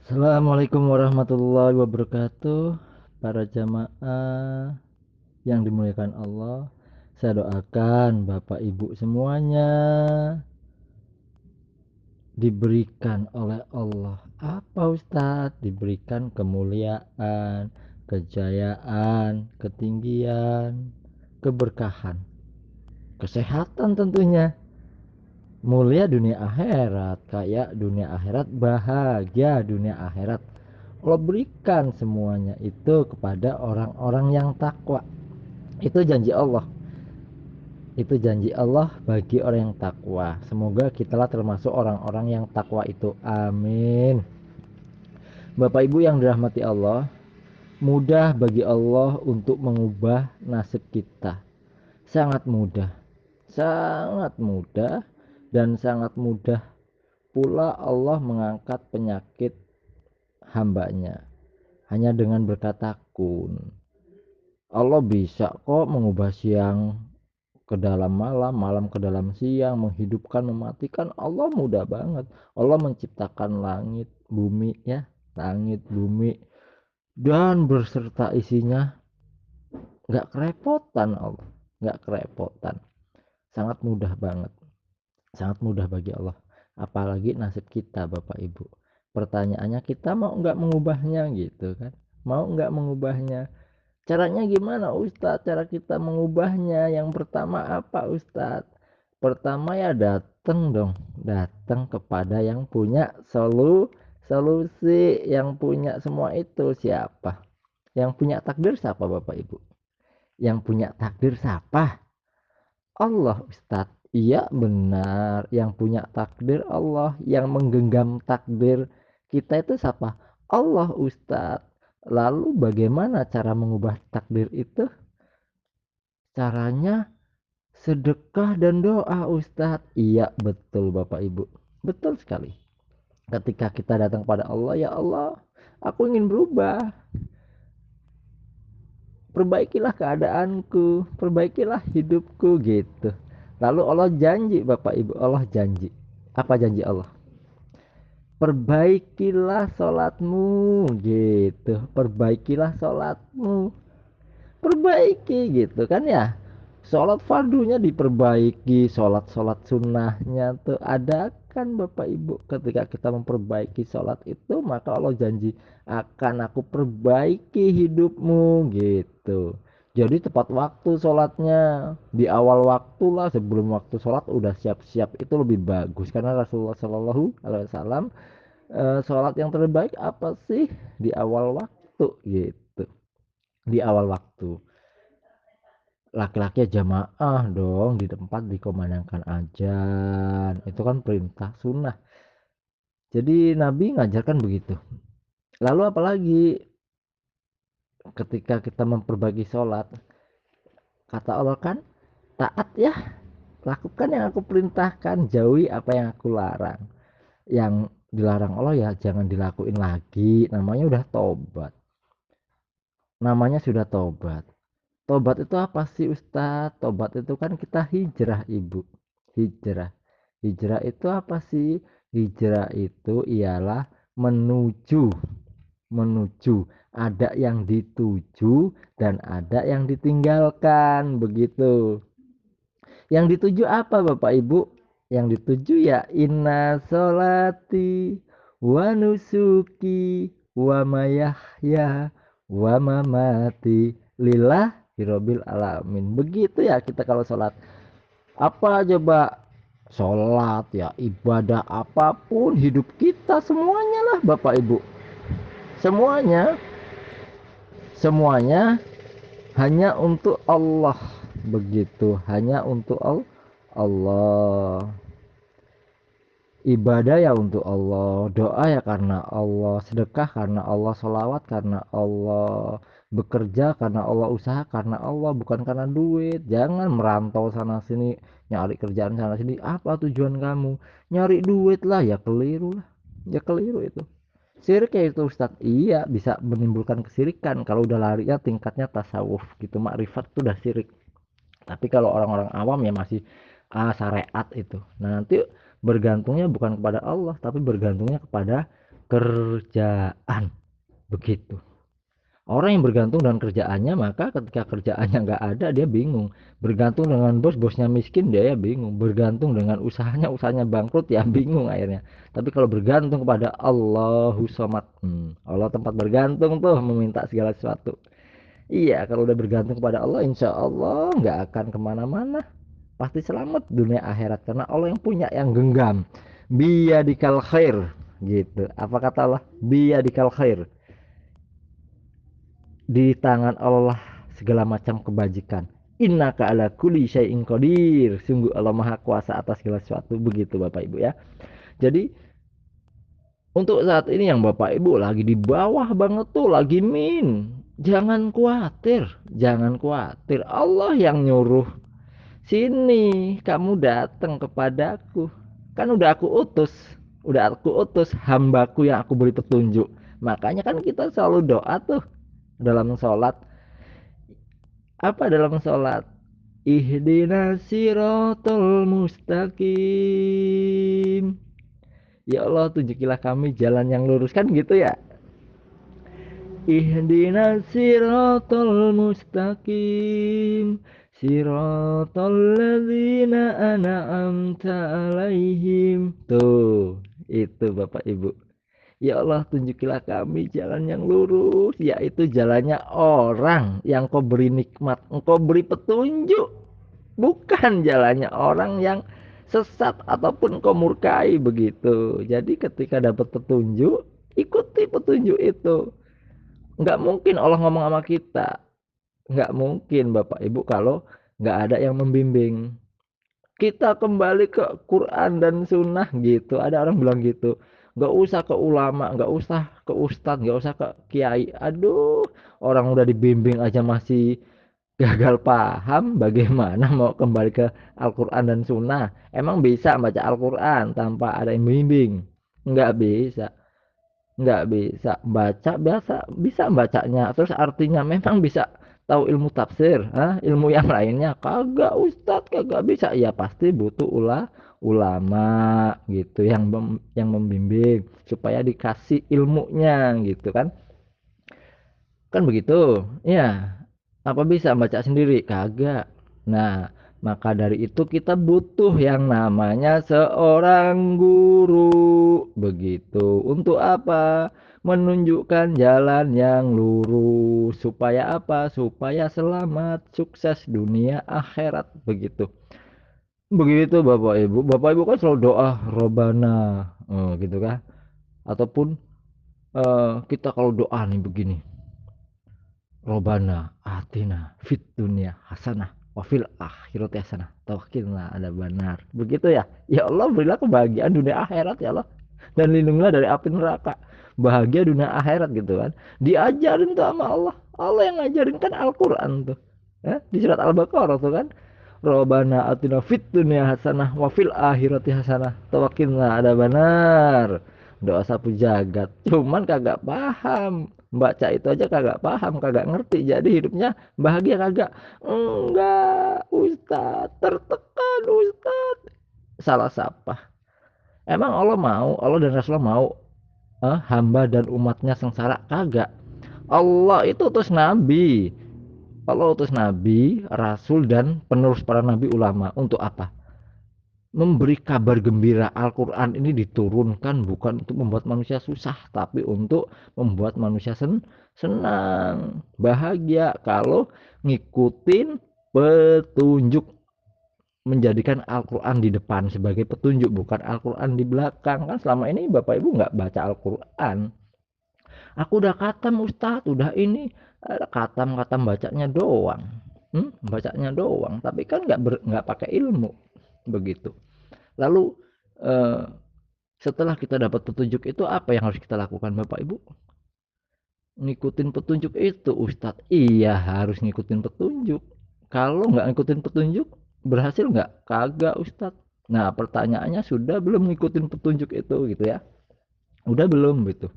Assalamualaikum warahmatullahi wabarakatuh. Para jamaah yang dimuliakan Allah, saya doakan Bapak Ibu semuanya diberikan oleh Allah apa Ustadz? Diberikan kemuliaan, kejayaan, ketinggian, keberkahan, kesehatan tentunya, mulia dunia akhirat, kaya dunia akhirat, bahagia dunia akhirat. Allah berikan semuanya itu kepada orang-orang yang takwa. Itu janji Allah. Itu janji Allah bagi orang yang takwa. Semoga kitalah termasuk orang-orang yang takwa itu. Amin. Bapak Ibu yang dirahmati Allah, mudah bagi Allah untuk mengubah nasib kita. Sangat mudah. Sangat mudah dan sangat mudah pula Allah mengangkat penyakit hambanya hanya dengan berkata kun. Allah bisa kok mengubah siang ke dalam malam, malam ke dalam siang, menghidupkan, mematikan. Allah mudah banget. Allah menciptakan langit, bumi ya, langit, bumi dan berserta isinya. Nggak kerepotan Allah, nggak kerepotan. Sangat mudah banget, sangat mudah bagi Allah. Apalagi nasib kita Bapak Ibu. Pertanyaannya kita mau nggak mengubahnya gitu kan? Mau nggak mengubahnya? Caranya gimana Ustadz? Cara kita mengubahnya yang pertama apa Ustadz? Pertama ya datang dong, datang kepada yang punya solusi, yang punya semua itu siapa? Yang punya takdir siapa Bapak Ibu? Yang punya takdir siapa? Allah Ustadz. Iya benar, yang punya takdir Allah, yang menggenggam takdir kita itu siapa? Allah Ustadz. Lalu bagaimana cara mengubah takdir itu? Caranya sedekah dan doa Ustadz. Iya betul Bapak Ibu. Betul sekali. Ketika kita datang pada Allah, ya Allah, aku ingin berubah. Perbaikilah keadaanku, perbaikilah hidupku gitu. Lalu Allah janji Bapak Ibu, Allah janji. Apa janji Allah? Perbaikilah sholatmu gitu. Perbaikilah sholatmu. Perbaiki gitu kan ya. Sholat fardunya diperbaiki, sholat sunnahnya tuh ada kan Bapak Ibu. Ketika kita memperbaiki sholat itu, maka Allah janji akan aku perbaiki hidupmu gitu. Jadi tepat waktu sholatnya, di awal waktu lah, sebelum waktu sholat udah siap-siap, itu lebih bagus karena Rasulullah Shallallahu Alaihi Wasallam sholat yang terbaik apa sih di awal waktu gitu, di awal waktu. Laki-laki jamaah dong di tempat dikumandangkan azan, itu kan perintah sunnah. Jadi Nabi ngajarkan begitu. Lalu apalagi ketika kita memperbaiki sholat, kata Allah kan, taat ya, lakukan yang aku perintahkan, jauhi apa yang aku larang. Yang dilarang Allah ya jangan dilakuin lagi, namanya udah tobat, namanya sudah tobat. Tobat itu apa sih Ustadz? Tobat itu kan kita hijrah Ibu. Hijrah. Hijrah itu apa sih? Hijrah itu ialah menuju. Menuju. Ada yang dituju dan ada yang ditinggalkan. Begitu. Yang dituju apa Bapak Ibu? Yang dituju ya inna solati wa nusuki wa mayahya wa mamati lillah hirobil alamin. Begitu ya kita kalau sholat. Apa coba? Sholat ya ibadah apapun hidup kita semuanya lah Bapak Ibu. Semuanya. Semuanya hanya untuk Allah. Begitu. Hanya untuk Allah. Ibadah ya untuk Allah, doa ya karena Allah, sedekah karena Allah, sholawat karena Allah, bekerja karena Allah, usaha karena Allah, bukan karena duit. Jangan merantau sana sini nyari kerjaan sana sini. Apa tujuan kamu? Nyari duit lah, ya keliru lah, ya keliru itu. Syirik ya itu Ustadz. Iya bisa menimbulkan kesirikan kalau udah lari ya tingkatnya tasawuf gitu, makrifat tuh udah syirik. Tapi kalau orang-orang awam ya masih syariat itu. Nah nanti bergantungnya bukan kepada Allah tapi bergantungnya kepada kerjaan. Begitu. Orang yang bergantung dengan kerjaannya, maka ketika kerjaannya nggak ada, dia bingung. Bergantung dengan bos, bosnya miskin, dia ya bingung. Bergantung dengan usahanya, usahanya bangkrut, ya bingung akhirnya. Tapi kalau bergantung kepada Allahu Somad, Allah tempat bergantung tuh, meminta segala sesuatu. Iya, kalau udah bergantung kepada Allah, insya Allah nggak akan kemana-mana. Pasti selamat dunia akhirat. Karena Allah yang punya, yang genggam. Biyadikal khair. Gitu. Apa kata Allah? Biyadikal khair. Di tangan Allah segala macam kebajikan. Innaka ala kulli syai'in qadir. Sungguh Allah Maha Kuasa atas segala sesuatu. Begitu Bapak Ibu ya. Jadi untuk saat ini yang Bapak Ibu lagi di bawah banget tuh, lagi jangan khawatir, jangan khawatir. Allah yang nyuruh, sini kamu datang kepadaku. Kan udah aku utus hambaku yang aku beri petunjuk. Makanya kan kita selalu doa tuh dalam sholat. Apa dalam sholat? Ihdinas siratal mustaqim. Ya Allah, tunjukilah kami jalan yang lurus, kan gitu ya. Ihdinas siratal mustaqim, siratal ladzina an'amta alaihim. Tuh, itu Bapak Ibu. Ya Allah, tunjukilah kami jalan yang lurus, yaitu jalannya orang yang kau beri nikmat, engkau beri petunjuk, bukan jalannya orang yang sesat ataupun kau murkai begitu. Jadi ketika dapat petunjuk, ikuti petunjuk itu. Nggak mungkin Allah ngomong sama kita, nggak mungkin Bapak Ibu kalau nggak ada yang membimbing. Kita kembali ke Quran dan Sunnah gitu. Ada orang bilang gitu, nggak usah ke ulama, nggak usah ke ustadz, nggak usah ke kiai. Aduh, orang udah dibimbing aja masih gagal paham, bagaimana mau kembali ke Al-Quran dan Sunnah. Emang bisa baca Al-Quran tanpa ada yang bimbing? Nggak bisa. Nggak bisa baca, biasa bisa bacanya, terus artinya memang bisa tahu ilmu tafsir, ilmu yang lainnya kagak Ustadz, kagak bisa. Ya pasti butuh ulama gitu yang membimbing supaya dikasih ilmunya gitu kan. Kan begitu ya. Apa bisa baca sendiri? Kagak. Nah, maka dari itu kita butuh yang namanya seorang guru. Begitu. Untuk apa? Menunjukkan jalan yang lurus. Supaya apa? Supaya selamat, sukses dunia akhirat. Begitu. Begitu Bapak Ibu. Bapak Ibu kan selalu doa Robana, gitu kan. Ataupun kita kalau doa nih begini. Robana atina fit dunia hasanah wafil akhirati hasanah tawakkilna ada benar. Begitu ya. Ya Allah, berilah kebahagiaan dunia akhirat ya Allah, dan lindungilah dari api neraka. Bahagia dunia akhirat gitu kan. Diajarin tuh sama Allah. Allah yang ngajarin kan Al-Quran tuh ya, di surat Al-Baqarah tuh kan. Robana atina fit dunia hasanah wafil akhirati hasanah tawakkilna ada benar. Doa sapu jagat, cuman kagak paham baca itu aja, kagak paham, kagak ngerti, jadi hidupnya bahagia kagak. Enggak Ustaz, tertekan Ustaz. Salah siapa? Emang Allah mau, Allah dan Rasulullah mau hamba dan umatnya sengsara? Kagak. Allah itu utus nabi, Allah utus nabi, rasul, dan penerus para nabi, ulama. Untuk apa? Memberi kabar gembira. Al-Quran ini diturunkan bukan untuk membuat manusia susah, tapi untuk membuat manusia senang, bahagia kalau ngikutin petunjuk, menjadikan Al-Quran di depan sebagai petunjuk, bukan Al-Quran di belakang. Kan selama ini Bapak Ibu nggak baca Al-Quran. Aku udah khatam Ustadz, udah ini, khatam bacanya doang, bacanya doang, tapi kan nggak pakai ilmu begitu. Lalu eh, setelah kita dapat petunjuk itu, apa yang harus kita lakukan Bapak Ibu? Ngikutin petunjuk itu Ustadz. Iya, harus ngikutin petunjuk. Kalau nggak ngikutin petunjuk, berhasil nggak? Kagak Ustadz. Nah, pertanyaannya, sudah belum ngikutin petunjuk itu gitu ya? Udah belum gitu.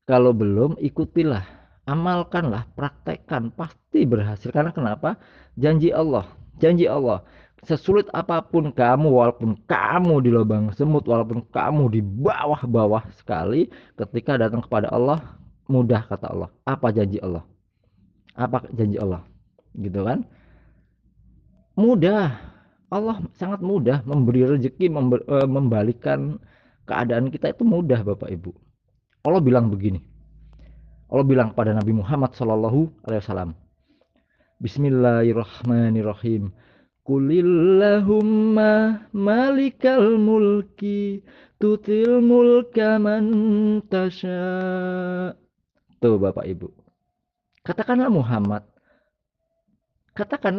Kalau belum, ikutilah, amalkanlah, praktekkan, pasti berhasil. Karena kenapa? Janji Allah, janji Allah. Sesulit apapun kamu, walaupun kamu di lubang semut, walaupun kamu di bawah-bawah sekali, ketika datang kepada Allah, mudah kata Allah. Apa janji Allah? Apa janji Allah? Gitu kan? Mudah. Allah sangat mudah memberi rezeki, membalikkan keadaan kita itu mudah, Bapak Ibu. Allah bilang begini. Allah bilang pada Nabi Muhammad SAW. Bismillahirrahmanirrahim. Kulillahumma malikal mulki tutil mulka man tasha. Tuh Bapak Ibu. Katakanlah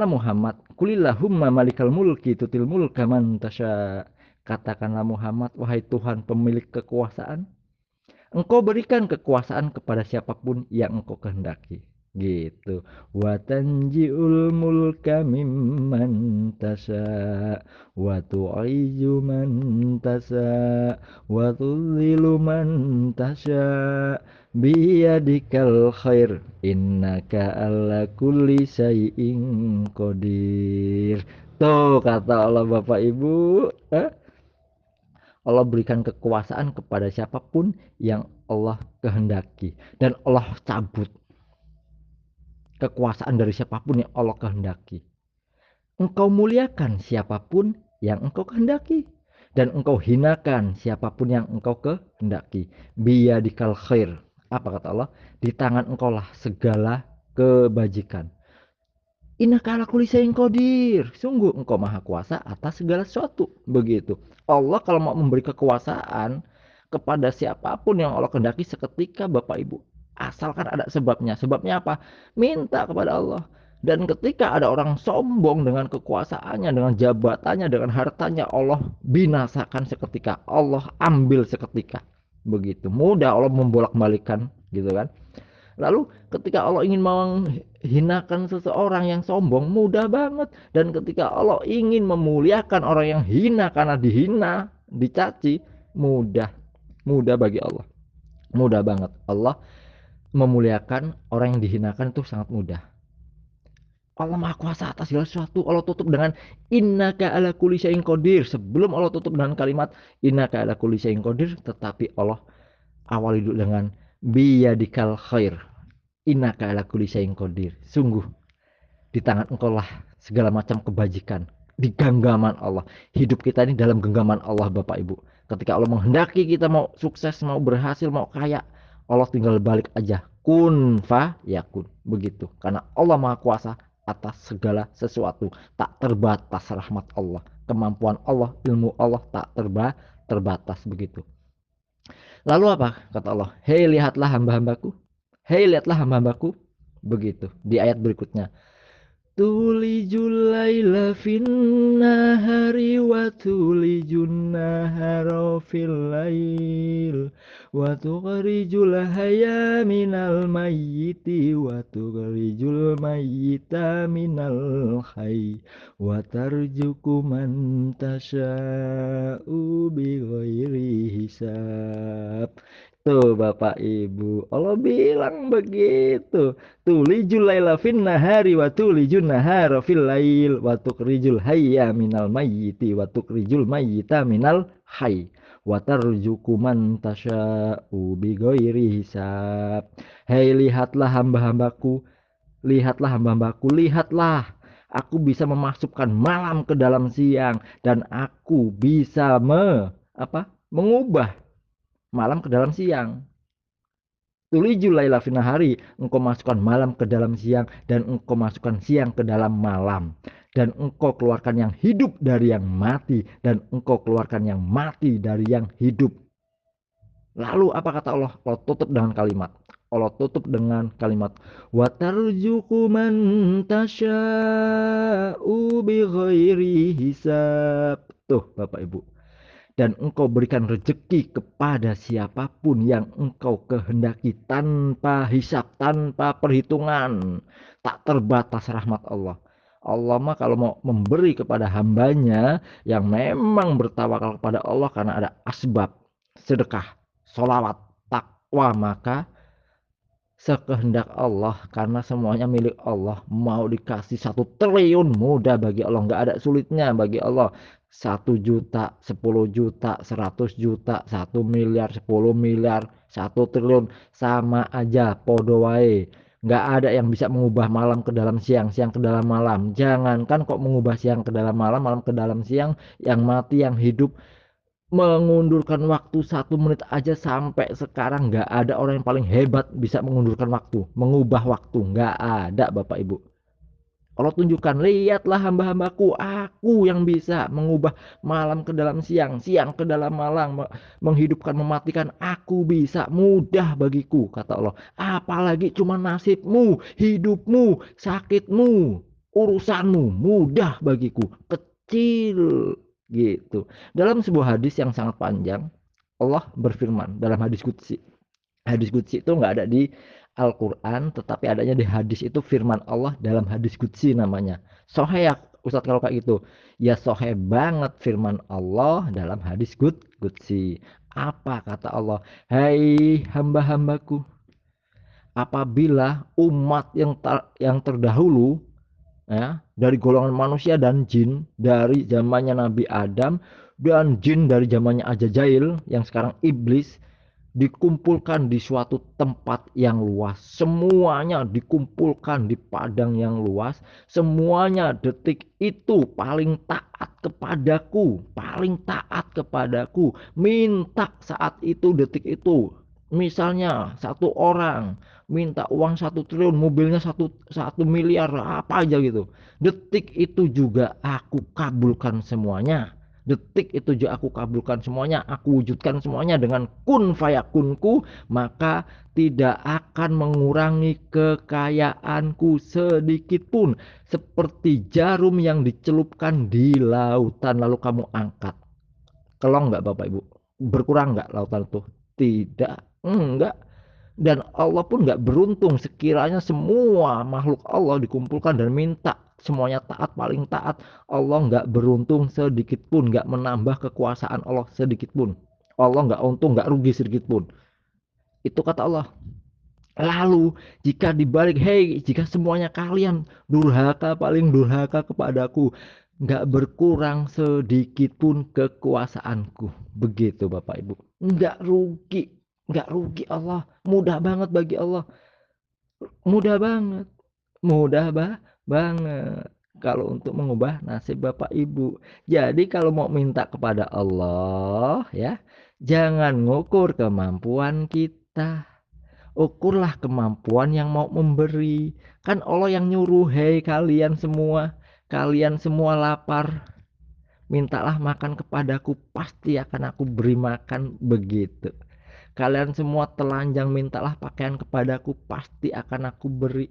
Muhammad, kulillahumma malikal mulki tutil mulka man tasha. Katakanlah Muhammad, wahai Tuhan pemilik kekuasaan, Engkau berikan kekuasaan kepada siapapun yang engkau kehendaki. Gitu. Wa tanji'ul mulka mimman tasha wa tu'izzu man tasha wa tudhillu man tasha biyadikal khair innaka ala kulli syai'in qadir. Tuh kata Allah Bapak Ibu, Allah berikan kekuasaan kepada siapapun yang Allah kehendaki, dan Allah cabut kekuasaan dari siapapun yang Allah kehendaki. Engkau muliakan siapapun yang engkau kehendaki, dan engkau hinakan siapapun yang engkau kehendaki. Biyadikal khair. Apa kata Allah? Di tangan engkau lah segala kebajikan. Innaka ala kulli syai'in qadir. Sungguh engkau maha kuasa atas segala sesuatu. Begitu. Allah kalau mau memberi kekuasaan kepada siapapun yang Allah kehendaki seketika, Bapak Ibu. Asalkan ada sebabnya. Sebabnya apa? Minta kepada Allah. Dan ketika ada orang sombong dengan kekuasaannya, dengan jabatannya, dengan hartanya, Allah binasakan seketika. Allah ambil seketika. Begitu. Mudah Allah membolak-balikan gitu kan. Lalu ketika Allah ingin menghinakan seseorang yang sombong, mudah banget. Dan ketika Allah ingin memuliakan orang yang hina karena dihina, dicaci, mudah. Mudah bagi Allah. Mudah banget. Allah memuliakan orang yang dihinakan itu sangat mudah. Allah Maha Kuasa atas segala sesuatu. Allah tutup dengan innaka ala kulli syai'in qadir. Sebelum Allah tutup dengan kalimat innaka ala kulli syai'in qadir, tetapi Allah awali dulu dengan biyadikal khair. Innaka ala kulli syai'in qadir. Sungguh di tangan engkau lah segala macam kebajikan. Di genggaman Allah. Hidup kita ini dalam genggaman Allah Bapak Ibu. Ketika Allah menghendaki kita mau sukses, mau berhasil, mau kaya, Allah tinggal balik aja. Kun fa yakun. Begitu. Karena Allah Maha Kuasa atas segala sesuatu. Tak terbatas rahmat Allah. Kemampuan Allah, ilmu Allah tak terbatas begitu. Lalu apa kata Allah? Hei lihatlah hamba-hambaku. Hei lihatlah hamba-hambaku. Begitu. Di ayat berikutnya. Tulijul laila fin nahari wa tulijun nahara fil lail wa tukhrijul hayya minal mayyiti wa tukhrijul mayyita minal hayy wa tarzuqu man tasha'u bighairi hisab. Tuh Bapak Ibu, Allah bilang begitu. Tulijul laila fin nahari wa tulijun nahara fil lail wa tukrijul hayya minal mayyiti wa tukrijul mayyita minal hayy wa tarzuqu man tasya'u bighairi hisab. Hei lihatlah hamba-hambaku, lihatlah. Aku bisa memasukkan malam ke dalam siang, dan aku bisa mengubah malam ke dalam siang. Tulijul laila fin nahari, engkau masukkan malam ke dalam siang, dan engkau masukkan siang ke dalam malam, dan engkau keluarkan yang hidup dari yang mati, dan engkau keluarkan yang mati dari yang hidup. Lalu apa kata Allah? Allah tutup dengan kalimat wa tarzuqu man tasya'u bighairi hisab. Tuh Bapak Ibu, dan engkau berikan rezeki kepada siapapun yang engkau kehendaki tanpa hisab, tanpa perhitungan. Tak terbatas rahmat Allah. Allah mah kalau mau memberi kepada hambanya yang memang bertawakal kepada Allah karena ada asbab, sedekah, sholawat, takwa, maka sekehendak Allah, karena semuanya milik Allah. Mau dikasih 1 triliun mudah bagi Allah, nggak ada sulitnya bagi Allah. 1 juta, 10 juta, 100 juta, 1 miliar, 10 miliar, 1 triliun, sama aja, podo wae. Nggak ada yang bisa mengubah malam ke dalam siang, siang ke dalam malam. Jangankan kok mengubah siang ke dalam malam, malam ke dalam siang. Yang mati, yang hidup, mengundurkan waktu 1 menit aja sampai sekarang nggak ada orang yang paling hebat bisa mengundurkan waktu, mengubah waktu, nggak ada Bapak Ibu. Allah tunjukkan, lihatlah hamba-hambaku, aku yang bisa mengubah malam ke dalam siang, siang ke dalam malam, menghidupkan, mematikan, aku bisa, mudah bagiku, kata Allah. Apalagi cuma nasibmu, hidupmu, sakitmu, urusanmu, mudah bagiku, kecil gitu. Dalam sebuah hadis yang sangat panjang, Allah berfirman dalam hadis qudsi. Hadis qudsi itu nggak ada di Al-Quran, tetapi adanya di hadis, itu firman Allah dalam hadis qudsi namanya. Sohe ya Ustadz kalau kayak gitu. Ya sohe banget firman Allah dalam hadis qudsi. Apa kata Allah? Hai hamba-hambaku, apabila umat yang terdahulu, ya, dari golongan manusia dan jin, dari zamannya Nabi Adam, dan jin dari zamannya Ajajail yang sekarang iblis, dikumpulkan di suatu tempat yang luas, semuanya dikumpulkan di padang yang luas, semuanya detik itu paling taat kepadaku, paling taat kepadaku, minta saat itu, detik itu. Misalnya satu orang minta uang 1 triliun, mobilnya satu miliar, apa aja gitu, detik itu juga aku kabulkan semuanya. Detik itu juga aku kabulkan semuanya, aku wujudkan semuanya dengan kun fayakunku, maka tidak akan mengurangi kekayaanku sedikit pun. Seperti jarum yang dicelupkan di lautan lalu kamu angkat. Kelong nggak Bapak Ibu? Berkurang nggak lautan itu? Tidak, enggak. Dan Allah pun nggak beruntung sekiranya semua makhluk Allah dikumpulkan dan minta semuanya taat, paling taat. Allah nggak beruntung sedikit pun, nggak menambah kekuasaan Allah sedikit pun. Allah nggak untung, nggak rugi sedikit pun. Itu kata Allah. Lalu jika dibalik, hei, jika semuanya kalian durhaka, paling durhaka kepadaku, nggak berkurang sedikit pun kekuasaanku. Begitu Bapak Ibu. Nggak rugi, nggak rugi Allah. Mudah banget bagi Allah. Mudah banget. Mudah banget. Kalau untuk mengubah nasib Bapak Ibu. Jadi kalau mau minta kepada Allah, ya, jangan ngukur kemampuan kita. Ukurlah kemampuan yang mau memberi. Kan Allah yang nyuruh, hei kalian semua lapar, mintalah makan kepadaku, pasti akan aku beri makan, begitu. Kalian semua telanjang, mintalah pakaian kepadaku, pasti akan aku beri.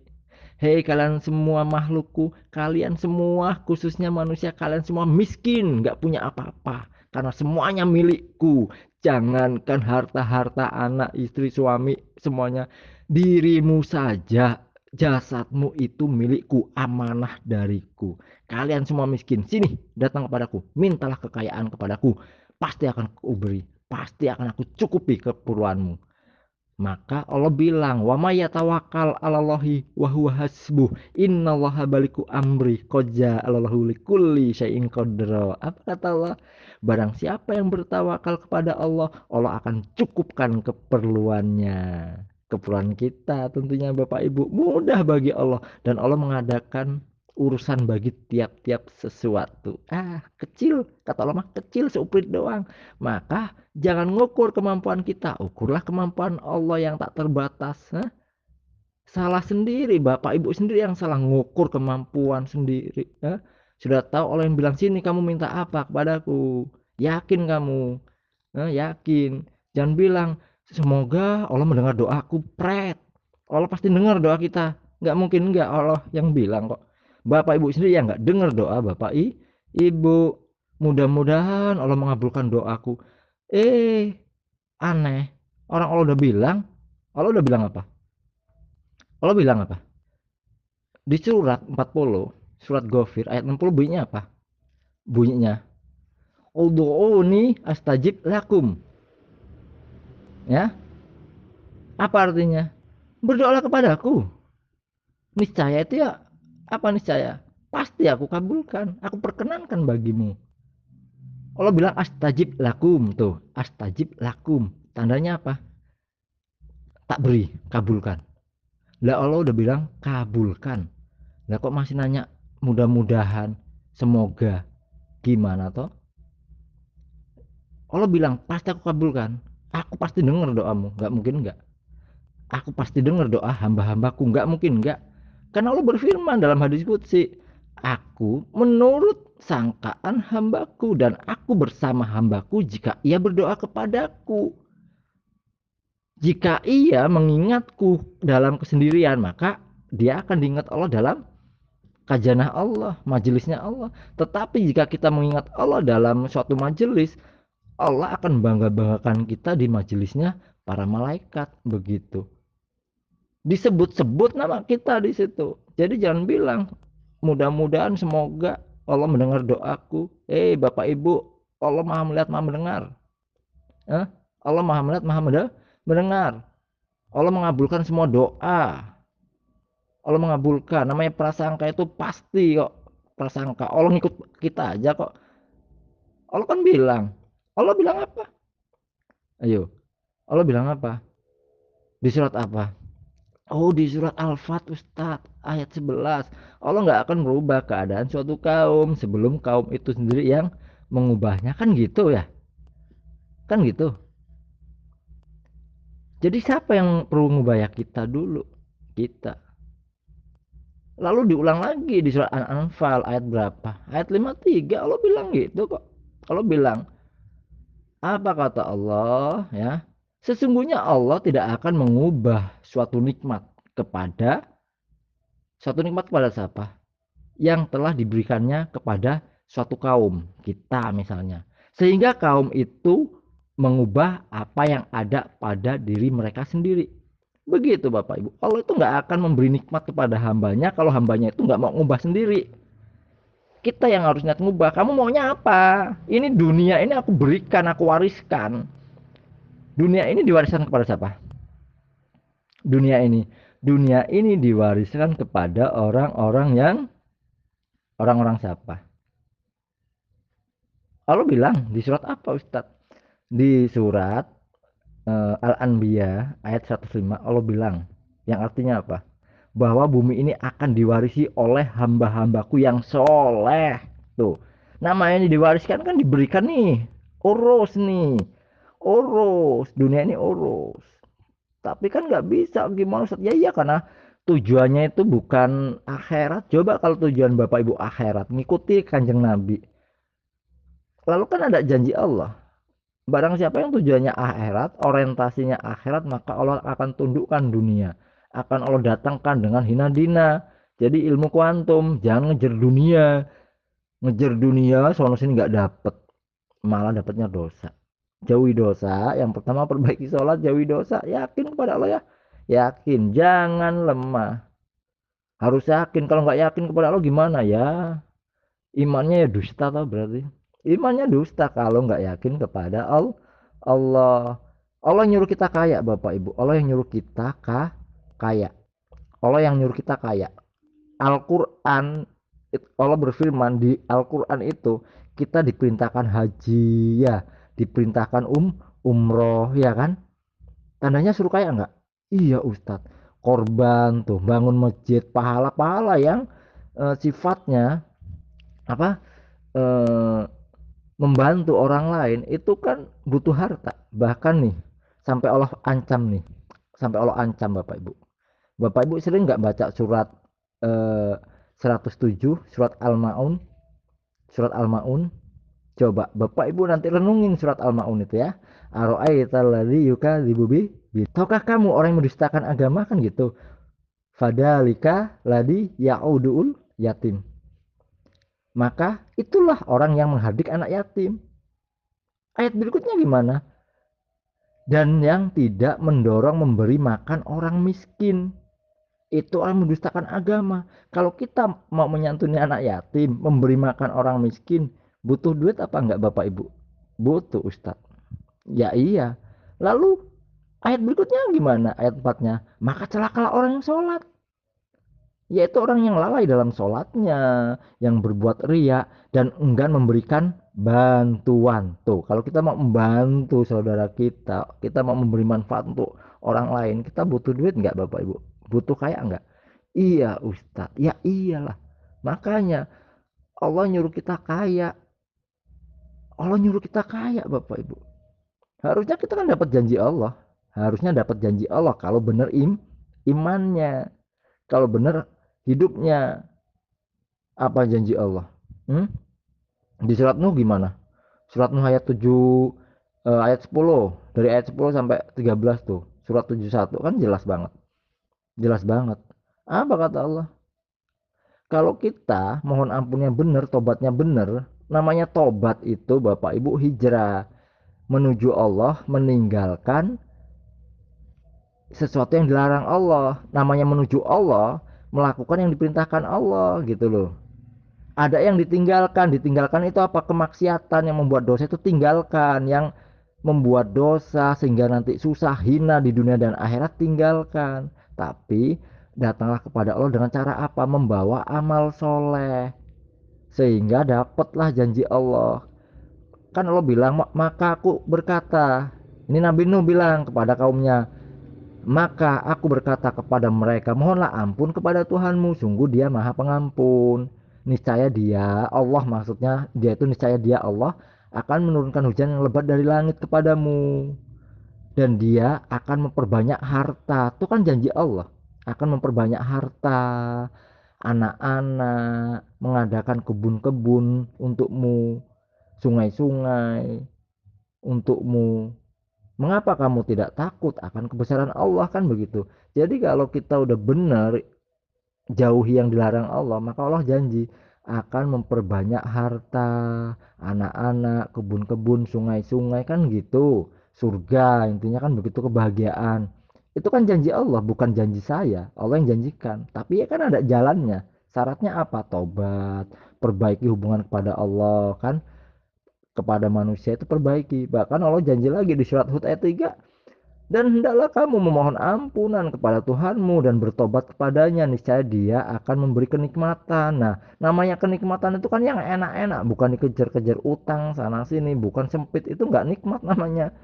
Hei kalian semua makhlukku, kalian semua khususnya manusia, kalian semua miskin, gak punya apa-apa, karena semuanya milikku. Jangankan harta-harta anak, istri, suami, semuanya, dirimu saja, jasadmu itu milikku, amanah dariku. Kalian semua miskin, sini datang kepadaku, mintalah kekayaan kepadaku, pasti akan aku beri, pasti akan aku cukupi keperluanmu. Maka Allah bilang, wa may yatawakkal 'alallahi wa huwa hasbuh, innallaha baliku amri, qad ja'alallahu likulli syai'in qadra. Apa kata Allah? Barang siapa yang bertawakal kepada Allah, Allah akan cukupkan keperluannya. Keperluan kita tentunya Bapak Ibu, mudah bagi Allah, dan Allah mengadakan urusan bagi tiap-tiap sesuatu. Kecil, kata Allah mah kecil, seuprit doang. Maka jangan ngukur kemampuan kita, ukurlah kemampuan Allah yang tak terbatas. Salah sendiri, Bapak Ibu sendiri yang salah ngukur kemampuan sendiri. Sudah tahu Allah yang bilang, sini kamu minta apa kepadaku. Yakin kamu, yakin. Jangan bilang, semoga Allah mendengar doaku, pret. Allah pasti dengar doa kita. Nggak mungkin nggak, Allah yang bilang kok. Bapak Ibu sendiri yang nggak dengar doa Bapak Ibu. Mudah-mudahan Allah mengabulkan doaku. Aneh. Orang Allah udah bilang apa? Allah bilang apa? Di surat 40, surat Ghafir ayat 60 bunyinya apa? Bunyinya, ud'uni astajib lakum. Ya, apa artinya? Berdoalah kepadaku. Niscaya itu ya, apa niscaya? Pasti aku kabulkan, aku perkenankan bagimu. Allah bilang astajib lakum, tuh, astajib lakum. Tandanya apa? Tak beri, kabulkan. Lah Allah udah bilang kabulkan. Lah kok masih nanya mudah-mudahan, semoga, gimana toh? Allah bilang pasti aku kabulkan. Aku pasti dengar doamu, nggak mungkin nggak. Aku pasti dengar doa hamba-hambaku, nggak mungkin nggak. Karena Allah berfirman dalam hadis qudsi, aku menurut sangkaan hambaku dan aku bersama hambaku jika ia berdoa kepadaku. Jika ia mengingatku dalam kesendirian, maka dia akan diingat Allah dalam kajanah Allah, majelisnya Allah. Tetapi jika kita mengingat Allah dalam suatu majelis, Allah akan bangga-banggakan kita di majelisnya para malaikat, begitu. Disebut-sebut nama kita di situ. Jadi jangan bilang mudah-mudahan semoga Allah mendengar doaku. Bapak Ibu, Allah Maha melihat, Maha mendengar. Allah Maha melihat, Maha mendengar. Allah mengabulkan semua doa. Allah mengabulkan. Namanya prasangka itu pasti kok. Prasangka. Allah ngikut kita aja kok. Allah kan bilang. Allah bilang apa? Ayo. Allah bilang apa? Di surat apa? Oh, di surat Al-Fat, Ustadz, ayat 11. Allah nggak akan merubah keadaan suatu kaum sebelum kaum itu sendiri yang mengubahnya. Kan gitu ya? Kan gitu. Jadi siapa yang perlu mengubah ya? Kita dulu. Kita. Lalu diulang lagi di surat An-Anfal ayat berapa? Ayat 53. Allah bilang gitu kok. Allah bilang, apa kata Allah ya? Sesungguhnya Allah tidak akan mengubah suatu nikmat kepada siapa? Yang telah diberikannya kepada suatu kaum, kita misalnya. Sehingga kaum itu mengubah apa yang ada pada diri mereka sendiri. Begitu Bapak Ibu. Allah itu nggak akan memberi nikmat kepada hambanya kalau hambanya itu nggak mau ngubah sendiri. Kita yang harus niat ngubah. Kamu maunya apa? Ini dunia ini aku berikan, aku wariskan. Dunia ini diwariskan kepada siapa? Dunia ini diwariskan kepada orang-orang siapa? Allah bilang di surat apa Ustadz? Di surat Al-Anbiya ayat 105 Allah bilang yang artinya apa? Bahwa bumi ini akan diwarisi oleh hamba-hambaku yang soleh. Tuh, namanya diwariskan kan diberikan nih. Urus nih. Urus. Dunia ini urus. Tapi kan nggak bisa gimana Ustaz? Ya iya karena tujuannya itu bukan akhirat. Coba kalau tujuan Bapak Ibu akhirat, ngikuti Kanjeng Nabi. Lalu kan ada janji Allah. Barang siapa yang tujuannya akhirat, orientasinya akhirat, maka Allah akan tundukkan dunia. Akan Allah datangkan dengan hina dina. Jadi ilmu kuantum, jangan ngejar dunia. Ngejar dunia, soalnya sini nggak dapet. Malah dapatnya dosa. Jauhi dosa. Yang pertama perbaiki sholat, jauhi dosa. Yakin kepada Allah ya. Yakin, jangan lemah. Harus yakin. Kalau nggak yakin kepada Allah gimana ya? Imannya ya dusta tau berarti. Imannya dusta kalau nggak yakin kepada Allah. Allah nyuruh kita kaya Bapak Ibu. Allah yang nyuruh kita kaya. Allah yang nyuruh kita kaya. Al-Quran, Allah berfirman di Al-Quran itu kita diperintahkan haji ya, diperintahkan umroh ya kan. Tandanya suruh kaya nggak? Iya Ustadz. Korban tuh, bangun masjid, pahala-pahala yang sifatnya apa? Eh, membantu orang lain itu kan butuh harta. Bahkan nih sampai Allah ancam nih, sampai Allah ancam Bapak Ibu sering nggak baca surat eh, 107 surat Al-Maun. Coba Bapak Ibu nanti renungin surat Al-Maun itu ya. Aro'aital ladzi yukadzibu bi. Tahukah kamu orang yang mendustakan agama kan gitu. Fadalika ladzi ya'udul yatim. Maka itulah orang yang menghardik anak yatim. Ayat berikutnya gimana? Dan yang tidak mendorong memberi makan orang miskin. Itu orang mendustakan agama. Kalau kita mau menyantuni anak yatim, memberi makan orang miskin, butuh duit apa enggak Bapak Ibu? Butuh Ustadz. Ya iya. Lalu Ayat berikutnya gimana? Ayat 4-nya. Maka celakalah orang yang sholat. Yaitu orang yang lalai dalam sholatnya, yang berbuat riya, dan enggan memberikan bantuan. Tuh, kalau kita mau membantu saudara kita mau memberi manfaat untuk orang lain, kita butuh duit nggak Bapak Ibu? Butuh kaya nggak? Iya Ustadz, ya iyalah. Makanya Allah nyuruh kita kaya. Allah nyuruh kita kaya Bapak Ibu. Harusnya kita kan dapat janji Allah. Harusnya dapat janji Allah kalau benar imannya. Kalau benar hidupnya. Apa janji Allah? Hmm? Di surat Nuh gimana? Surat Nuh ayat 7, ayat 10. Dari ayat 10 sampai 13 tuh. Surat 71 kan jelas banget. Jelas banget. Apa kata Allah? Kalau kita mohon ampunnya benar, tobatnya benar, namanya tobat itu Bapak Ibu hijrah menuju Allah, meninggalkan sesuatu yang dilarang Allah. Namanya menuju Allah, melakukan yang diperintahkan Allah gitu loh. Ada yang ditinggalkan itu apa? Kemaksiatan yang membuat dosa itu tinggalkan, yang membuat dosa sehingga nanti susah hina di dunia dan akhirat tinggalkan. Tapi datanglah kepada Allah dengan cara apa? Membawa amal soleh sehingga dapatlah janji Allah. Kan Allah bilang, maka aku berkata, ini Nabi Nuh bilang kepada kaumnya, maka aku berkata kepada mereka, mohonlah ampun kepada Tuhanmu, sungguh dia maha pengampun. Niscaya dia, Allah maksudnya, dia itu niscaya dia Allah akan menurunkan hujan yang lebat dari langit kepadamu. Dan dia akan memperbanyak harta. Itu kan janji Allah. Akan memperbanyak harta, anak-anak, mengadakan kebun-kebun untukmu, sungai-sungai untukmu. Mengapa kamu tidak takut akan kebesaran Allah, kan begitu. Jadi kalau kita udah benar jauhi yang dilarang Allah, maka Allah janji akan memperbanyak harta, anak-anak, kebun-kebun, sungai-sungai, kan gitu. Surga intinya kan begitu, kebahagiaan. Itu kan janji Allah, bukan janji saya. Allah yang janjikan. Tapi ya kan ada jalannya. Syaratnya apa? Tobat, perbaiki hubungan kepada Allah kan, kepada manusia itu perbaiki. Bahkan Allah janji lagi di surat Hud ayat 3, dan hendaklah kamu memohon ampunan kepada Tuhanmu dan bertobat kepadanya, niscaya dia akan memberi kenikmatan. Nah, namanya kenikmatan itu kan yang enak-enak, bukan dikejar-kejar utang sana sini, bukan sempit, itu nggak nikmat namanya.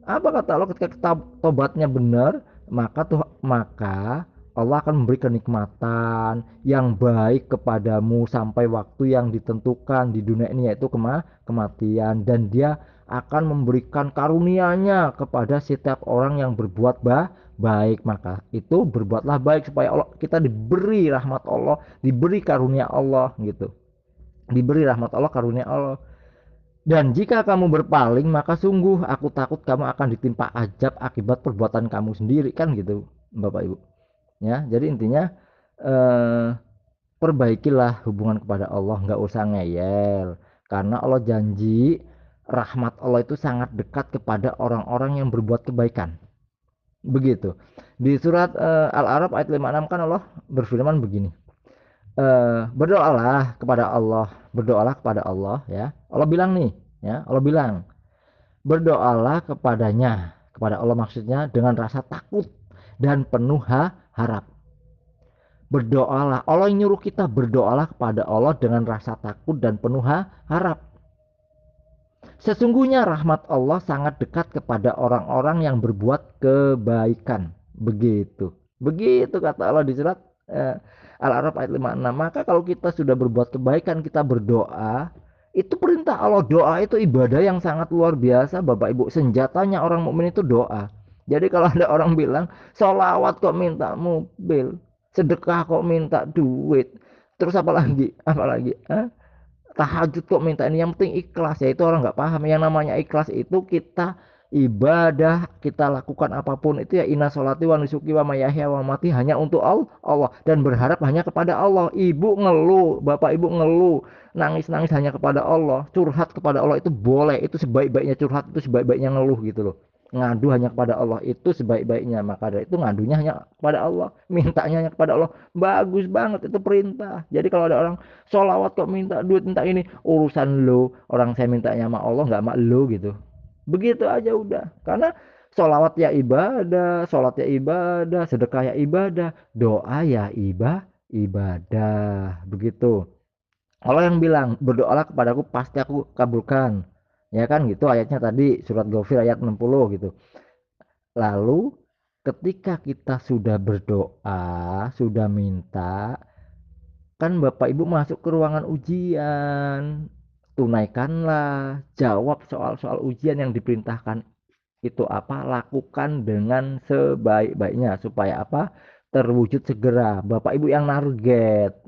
Apa kata Allah? Ketika kita tobatnya benar, maka Allah akan memberi kenikmatan yang baik kepadamu sampai waktu yang ditentukan di dunia ini, yaitu kematian, dan dia akan memberikan karunia-Nya kepada setiap orang yang berbuat baik. Maka itu berbuatlah baik supaya Allah, kita diberi rahmat Allah, diberi karunia Allah gitu. Diberi rahmat Allah, karunia Allah. Dan jika kamu berpaling, maka sungguh aku takut kamu akan ditimpa azab akibat perbuatan kamu sendiri, kan gitu Bapak Ibu. Ya, jadi intinya eh, perbaikilah hubungan kepada Allah, nggak usah ngeyel. Karena Allah janji rahmat Allah itu sangat dekat kepada orang-orang yang berbuat kebaikan. Begitu. Di surat Al-A'raf ayat 56 kan Allah berfirman begini. Berdoalah kepada Allah ya. Allah bilang nih, ya, Allah bilang, berdoalah kepadanya, kepada Allah maksudnya, dengan rasa takut dan penuh harap. Berdoalah, Allah yang nyuruh kita berdoalah kepada Allah dengan rasa takut dan penuh harap. Sesungguhnya rahmat Allah sangat dekat kepada orang-orang yang berbuat kebaikan. Begitu. Begitu kata Allah di surat Al-A'raf ayat 56. Maka kalau kita sudah berbuat kebaikan, kita berdoa, itu perintah Allah. Doa itu ibadah yang sangat luar biasa Bapak Ibu. Senjatanya orang mukmin itu doa. Jadi kalau ada orang bilang, sholawat kok minta mobil, sedekah kok minta duit, terus apa lagi? Apa lagi? Tahajud kok minta ini, yang penting ikhlas. Ya itu orang nggak paham yang namanya ikhlas. Itu kita ibadah, kita lakukan apapun itu ya, inna sholati wa nusuki wa mayahya wa mati hanya untuk Allah, dan berharap hanya kepada Allah. Ibu ngeluh, bapak ibu ngeluh, nangis-nangis hanya kepada Allah, curhat kepada Allah itu boleh, itu sebaik-baiknya curhat, itu sebaik-baiknya ngeluh gitu loh. Ngadu hanya kepada Allah itu sebaik-baiknya. Maka dari itu ngadunya hanya kepada Allah, mintanya hanya kepada Allah. Bagus banget, itu perintah. Jadi kalau ada orang sholawat kok minta duit, minta ini, urusan lo, orang saya mintanya sama Allah nggak sama lo gitu. Begitu aja udah. Karena Sholawat ya ibadah, sholat ya ibadah, sedekah ya ibadah, doa ya ibadah. Begitu. Allah yang bilang, berdoalah kepadaku pasti aku kabulkan. Ya kan gitu ayatnya tadi surat Ghafir ayat 60 gitu. Lalu ketika kita sudah berdoa, sudah minta, kan Bapak Ibu masuk ke ruangan ujian. Tunaikanlah, jawab soal-soal ujian yang diperintahkan itu apa, lakukan dengan sebaik-baiknya supaya apa, terwujud segera. Bapak Ibu yang target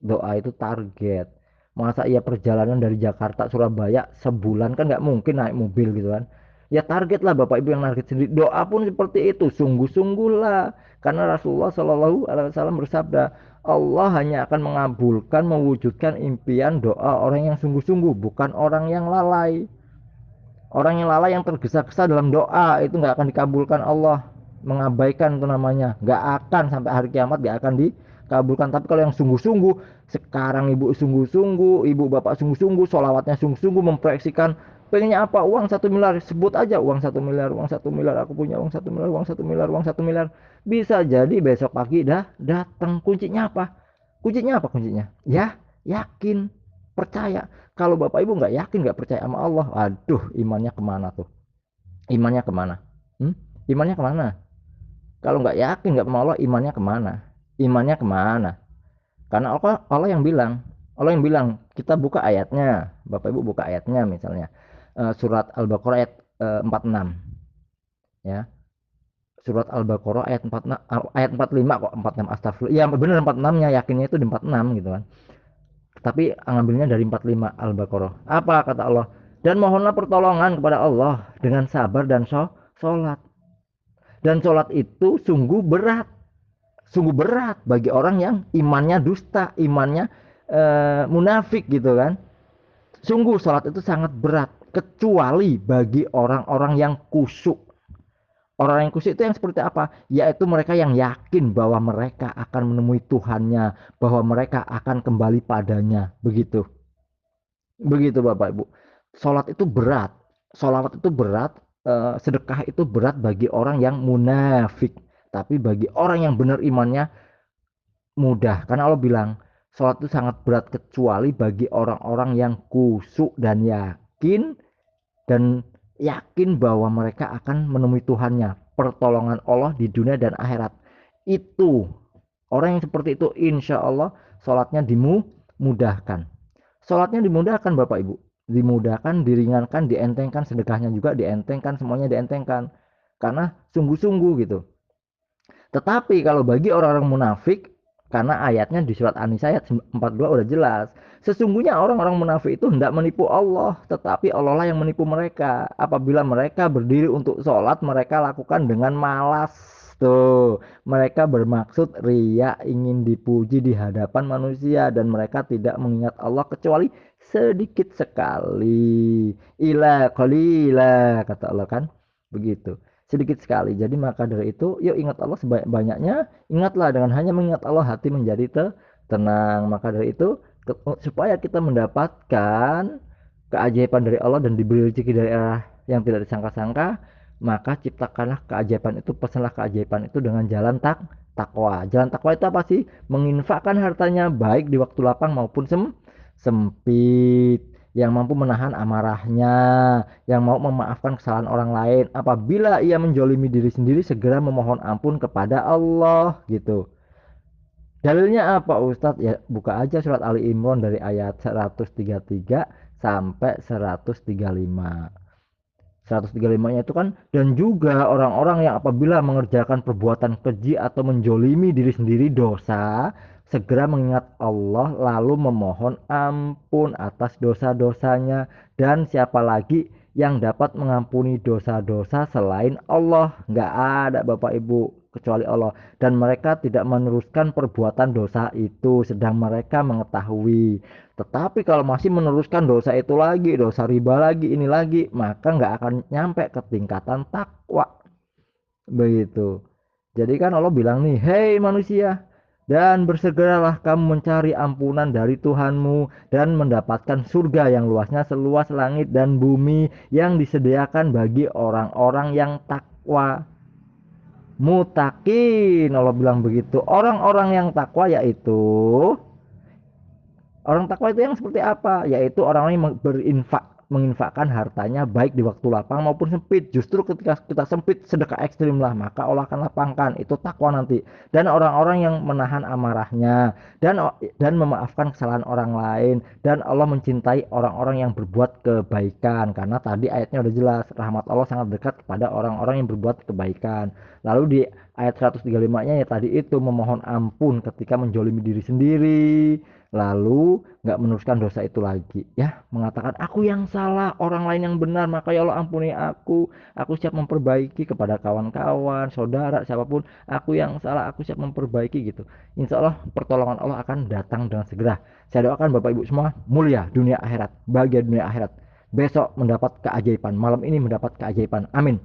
doa itu target. Masa iya perjalanan dari Jakarta Surabaya sebulan, kan nggak mungkin naik mobil gitu kan. Ya target lah Bapak Ibu yang target sendiri. Doa pun seperti itu, sungguh-sungguhlah, karena Rasulullah Shallallahu Alaihi Wasallam bersabda, Allah hanya akan mengabulkan, mewujudkan impian doa orang yang sungguh-sungguh, bukan orang yang lalai. Orang yang lalai, yang tergesa-gesa dalam doa, itu nggak akan dikabulkan Allah. Mengabaikan itu namanya. Nggak akan sampai hari kiamat, nggak akan dikabulkan. Tapi kalau yang sungguh-sungguh, sekarang ibu sungguh-sungguh, ibu bapak sungguh-sungguh, sholawatnya sungguh-sungguh, memproyeksikan pengennya apa, uang 1 miliar, sebut aja uang 1 miliar, uang 1 miliar, aku punya uang 1 miliar, uang 1 miliar, uang 1 miliar. Bisa jadi besok pagi dah datang. Kuncinya apa? Kuncinya apa kuncinya? Ya, yakin, percaya. Kalau Bapak Ibu nggak yakin, nggak percaya sama Allah, aduh, imannya kemana tuh? Imannya kemana? Hmm? Imannya kemana? Kalau nggak yakin, nggak sama Allah, imannya kemana? Imannya kemana? Karena Allah yang bilang, kita buka ayatnya, Bapak Ibu buka ayatnya misalnya, surat Al-Baqarah ayat 46, ya. Surat Al-Baqarah ayat 46, ayat 45 kok, 46, astagfirullah. Iya benar 46-nya, yakinnya itu di 46 gitu kan. Tapi ngambilnya dari 45 Al-Baqarah. Apa kata Allah? Dan mohonlah pertolongan kepada Allah dengan sabar dan sholat. Dan sholat itu sungguh berat bagi orang yang imannya dusta, imannya munafik gitu kan. Sungguh sholat itu sangat berat, kecuali bagi orang-orang yang kusyuk. Orang yang kusyuk itu yang seperti apa? Yaitu mereka yang yakin bahwa mereka akan menemui Tuhannya, bahwa mereka akan kembali padanya. Begitu. Begitu Bapak Ibu. Sholat itu berat. Sholawat itu berat. Sedekah itu berat bagi orang yang munafik. Tapi bagi orang yang benar imannya mudah. Karena Allah bilang, sholat itu sangat berat kecuali bagi orang-orang yang khusyuk dan yakin bahwa mereka akan menemui Tuhannya, pertolongan Allah di dunia dan akhirat. Itu orang yang seperti itu, insya Allah sholatnya dimudahkan. Sholatnya dimudahkan Bapak Ibu, dimudahkan, diringankan, dientengkan, sedekahnya juga dientengkan, semuanya dientengkan, karena sungguh-sungguh gitu. Tetapi kalau bagi orang-orang munafik, karena ayatnya di surat An-Nisa ayat 42 udah jelas, sesungguhnya orang-orang munafik itu hendak menipu Allah, tetapi Allah lah yang menipu mereka. Apabila mereka berdiri untuk sholat, mereka lakukan dengan malas. Tuh, mereka bermaksud ria, ingin dipuji di hadapan manusia, dan mereka tidak mengingat Allah kecuali sedikit sekali. Ila qalila, kata Allah kan. Begitu, sedikit sekali. Jadi maka dari itu, yuk ingat Allah sebanyak-banyaknya. Ingatlah, dengan hanya mengingat Allah hati menjadi tenang. Maka dari itu, supaya kita mendapatkan keajaiban dari Allah dan diberi rezeki dari arah yang tidak disangka-sangka, maka ciptakanlah keajaiban itu, pesanlah keajaiban itu dengan jalan takwa. Jalan takwa itu apa sih? Menginfakkan hartanya baik di waktu lapang maupun sempit, yang mampu menahan amarahnya, yang mau memaafkan kesalahan orang lain. Apabila ia menjolimi diri sendiri, segera memohon ampun kepada Allah gitu. Dalilnya apa Ustadz? Ya buka aja surat Ali Imran dari ayat 133 sampai 135. 135-nya itu kan, dan juga orang-orang yang apabila mengerjakan perbuatan keji atau menjolimi diri sendiri dosa, segera mengingat Allah lalu memohon ampun atas dosa-dosanya. Dan siapa lagi yang dapat mengampuni dosa-dosa selain Allah? Nggak ada Bapak Ibu, kecuali Allah. Dan mereka tidak meneruskan perbuatan dosa itu sedang mereka mengetahui. Tetapi kalau masih meneruskan dosa itu lagi, dosa riba lagi, ini lagi, maka nggak akan nyampe ke tingkatan takwa. Begitu. Jadi kan Allah bilang nih, hei manusia, Dan bersegeralah kamu mencari ampunan dari Tuhanmu dan mendapatkan surga yang luasnya seluas langit dan bumi yang disediakan bagi orang-orang yang takwa. Mutakin, Allah bilang begitu. Orang-orang yang takwa yaitu orang takwa itu yang seperti apa? Yaitu orang-orang yang menginfakkan hartanya baik di waktu lapang maupun sempit. Justru ketika kita sempit, sedekah ekstrim lah, maka Allah akan lapangkan. Itu takwa nanti. Dan orang-orang yang menahan amarahnya dan memaafkan kesalahan orang lain, dan Allah mencintai orang-orang yang berbuat kebaikan. Karena tadi ayatnya udah jelas, rahmat Allah sangat dekat kepada orang-orang yang berbuat kebaikan. Lalu di ayat 135-nya ya tadi itu memohon ampun ketika menjolimi diri sendiri, lalu nggak meneruskan dosa itu lagi, ya mengatakan aku yang salah, orang lain yang benar, maka ya Allah ampuni aku siap memperbaiki kepada kawan-kawan, saudara, siapapun, aku yang salah, aku siap memperbaiki gitu. Insya Allah pertolongan Allah akan datang dengan segera. Saya doakan Bapak Ibu semua mulia dunia akhirat, bahagia dunia akhirat, besok mendapat keajaiban, malam ini mendapat keajaiban, amin.